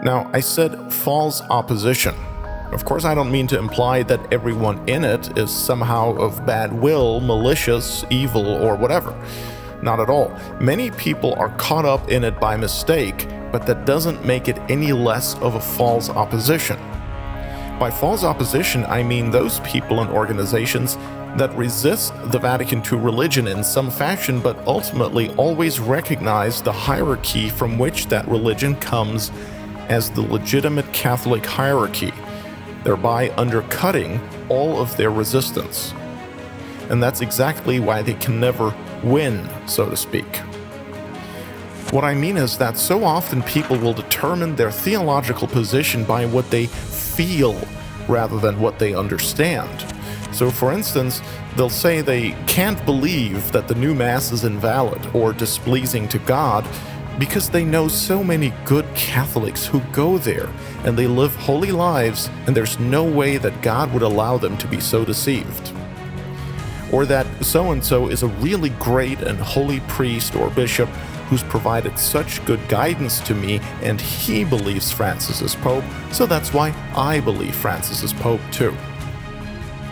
Now, I said false opposition. Of course, I don't mean to imply that everyone in it is somehow of bad will, malicious, evil, or whatever. Not at all. Many people are caught up in it by mistake, but that doesn't make it any less of a false opposition. By false opposition, I mean those people and organizations that resist the Vatican II religion in some fashion, but ultimately always recognize the hierarchy from which that religion comes as the legitimate Catholic hierarchy, thereby undercutting all of their resistance. And that's exactly why they can never win, so to speak. What I mean is that so often people will determine their theological position by what they feel rather than what they understand. So for instance, they'll say they can't believe that the new Mass is invalid or displeasing to God because they know so many good Catholics who go there and they live holy lives, and there's no way that God would allow them to be so deceived. Or that so-and-so is a really great and holy priest or bishop who's provided such good guidance to me, and he believes Francis is Pope, so that's why I believe Francis is Pope too.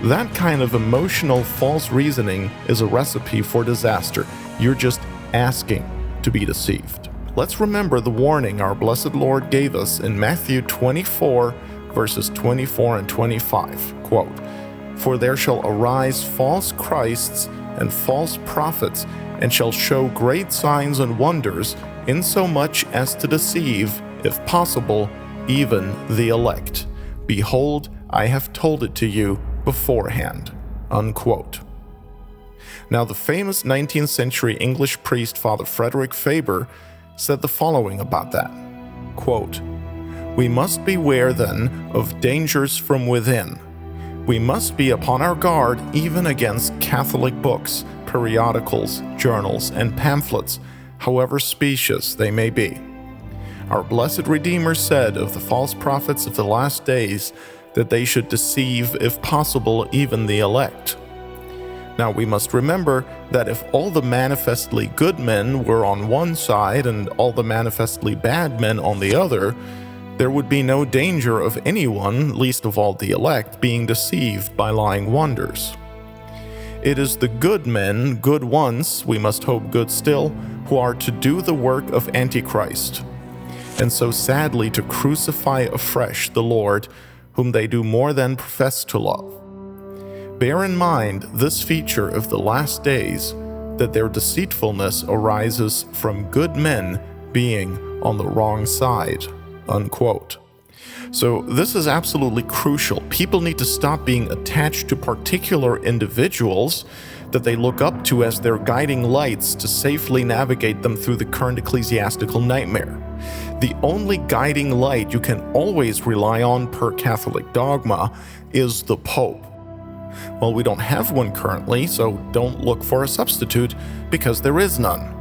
That kind of emotional false reasoning is a recipe for disaster. You're just asking to be deceived. Let's remember the warning our blessed Lord gave us in Matthew 24, verses 24 and 25. Quote, "For there shall arise false Christs and false prophets, and shall show great signs and wonders, insomuch as to deceive, if possible, even the elect. Behold, I have told it to you beforehand." Unquote. Now, the famous 19th century English priest Father Frederick Faber said the following about that. Quote, "We must beware then of dangers from within. We must be upon our guard even against Catholic books, periodicals, journals, and pamphlets, however specious they may be. Our blessed Redeemer said of the false prophets of the last days that they should deceive, if possible, even the elect. Now we must remember that if all the manifestly good men were on one side and all the manifestly bad men on the other, there would be no danger of anyone, least of all the elect, being deceived by lying wonders. It is the good men, good once, we must hope good still, who are to do the work of Antichrist, and so sadly to crucify afresh the Lord, whom they do more than profess to love. Bear in mind this feature of the last days, that their deceitfulness arises from good men being on the wrong side." Unquote. So this is absolutely crucial. People need to stop being attached to particular individuals that they look up to as their guiding lights to safely navigate them through the current ecclesiastical nightmare. The only guiding light you can always rely on per Catholic dogma is the Pope. Well, we don't have one currently, so don't look for a substitute, because there is none.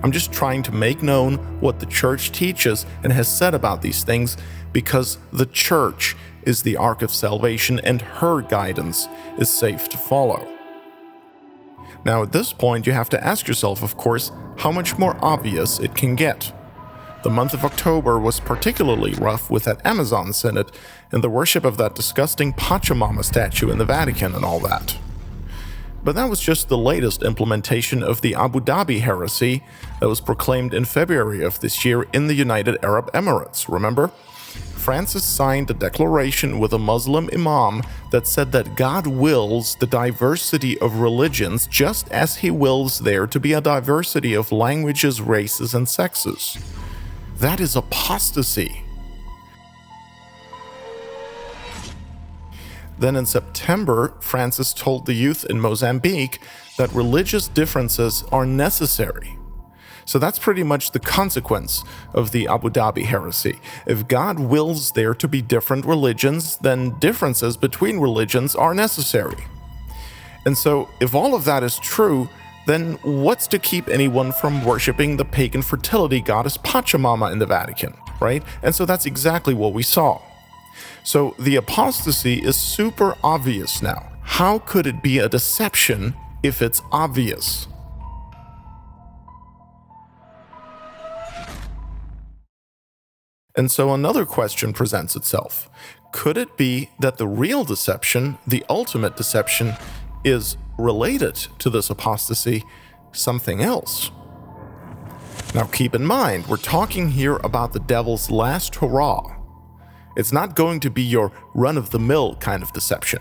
I'm just trying to make known what the Church teaches and has said about these things, because the Church is the ark of salvation and her guidance is safe to follow. Now, at this point, you have to ask yourself, of course, how much more obvious it can get. The month of October was particularly rough with that Amazon Synod and the worship of that disgusting Pachamama statue in the Vatican and all that. But that was just the latest implementation of the Abu Dhabi heresy that was proclaimed in February of this year in the United Arab Emirates, remember? Francis signed a declaration with a Muslim imam that said that God wills the diversity of religions just as he wills there to be a diversity of languages, races, and sexes. That is apostasy. Then in September, Francis told the youth in Mozambique that religious differences are necessary. So that's pretty much the consequence of the Abu Dhabi heresy. If God wills there to be different religions, then differences between religions are necessary. And so if all of that is true, then what's to keep anyone from worshiping the pagan fertility goddess Pachamama in the Vatican, right? And so that's exactly what we saw. So the apostasy is super obvious now. How could it be a deception if it's obvious? And so another question presents itself. Could it be that the real deception, the ultimate deception, is related to this apostasy something else? Now keep in mind, we're talking here about the devil's last hurrah. It's not going to be your run-of-the-mill kind of deception.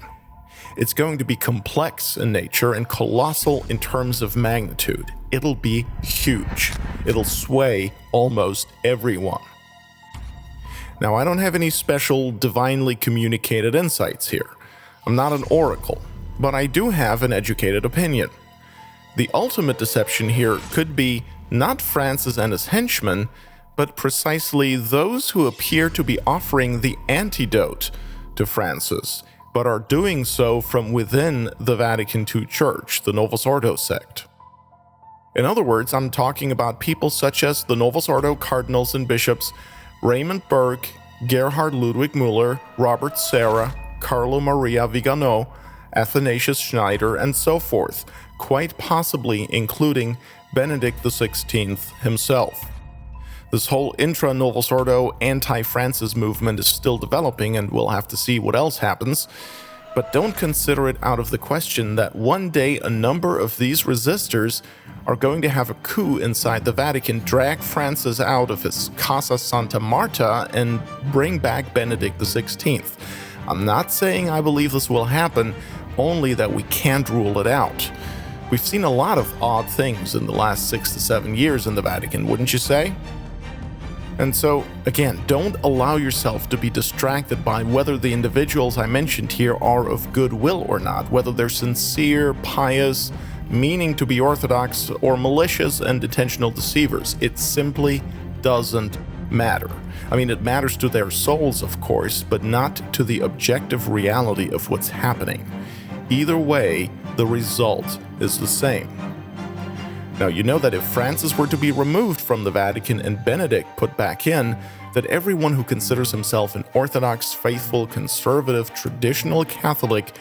It's going to be complex in nature and colossal in terms of magnitude. It'll be huge. It'll sway almost everyone. Now, I don't have any special divinely communicated insights here. I'm not an oracle, but I do have an educated opinion. The ultimate deception here could be not Francis and his henchmen, but precisely those who appear to be offering the antidote to Francis, but are doing so from within the Vatican II Church, the Novus Ordo sect. In other words, I'm talking about people such as the Novus Ordo cardinals and bishops Raymond Burke, Gerhard Ludwig Müller, Robert Serra, Carlo Maria Vigano, Athanasius Schneider, and so forth, quite possibly including Benedict XVI himself. This whole intra-Novus Ordo anti-Francis movement is still developing, and we'll have to see what else happens. But don't consider it out of the question that one day a number of these resistors are going to have a coup inside the Vatican, drag Francis out of his Casa Santa Marta, and bring back Benedict XVI. I'm not saying I believe this will happen, only that we can't rule it out. We've seen a lot of odd things in the last 6 to 7 years in the Vatican, wouldn't you say? And so, again, don't allow yourself to be distracted by whether the individuals I mentioned here are of goodwill or not, whether they're sincere, pious, meaning to be orthodox, or malicious and intentional deceivers. It simply doesn't matter. I mean, it matters to their souls, of course, but not to the objective reality of what's happening. Either way, the result is the same. Now, you know that if Francis were to be removed from the Vatican and Benedict put back in, that everyone who considers himself an Orthodox, faithful, conservative, traditional Catholic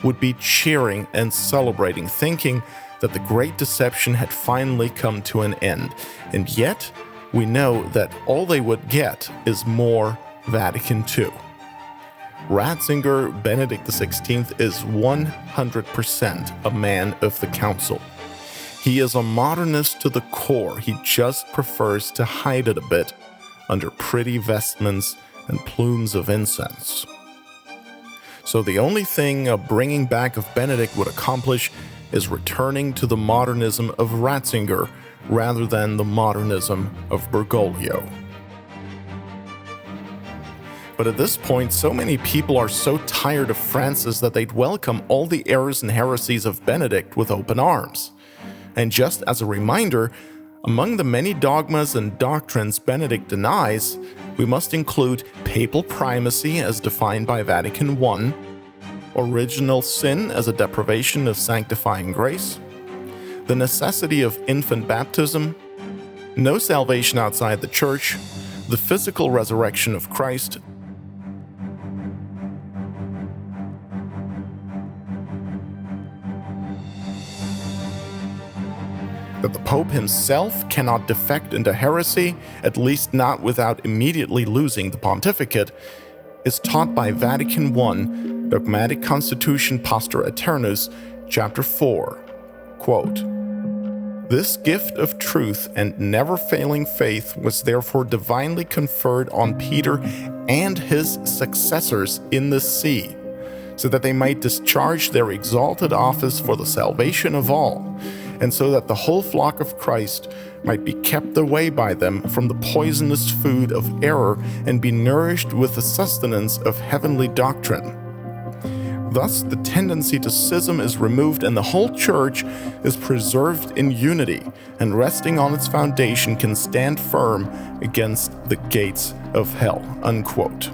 would be cheering and celebrating, thinking that the great deception had finally come to an end. And yet, we know that all they would get is more Vatican II. Ratzinger Benedict XVI is 100% a man of the council. He is a modernist to the core. He just prefers to hide it a bit under pretty vestments and plumes of incense. So the only thing a bringing back of Benedict would accomplish is returning to the modernism of Ratzinger rather than the modernism of Bergoglio. But at this point, so many people are so tired of Francis that they'd welcome all the errors and heresies of Benedict with open arms. And just as a reminder, among the many dogmas and doctrines Benedict denies, we must include papal primacy as defined by Vatican I, original sin as a deprivation of sanctifying grace, the necessity of infant baptism, no salvation outside the Church, the physical resurrection of Christ, that the Pope himself cannot defect into heresy, at least not without immediately losing the pontificate, is taught by Vatican I, Dogmatic Constitution Pastor Aeternus, Chapter 4. Quote, "This gift of truth and never-failing faith was therefore divinely conferred on Peter and his successors in the see, so that they might discharge their exalted office for the salvation of all, and so that the whole flock of Christ might be kept away by them from the poisonous food of error and be nourished with the sustenance of heavenly doctrine. Thus, the tendency to schism is removed and the whole Church is preserved in unity, and resting on its foundation can stand firm against the gates of hell." Unquote.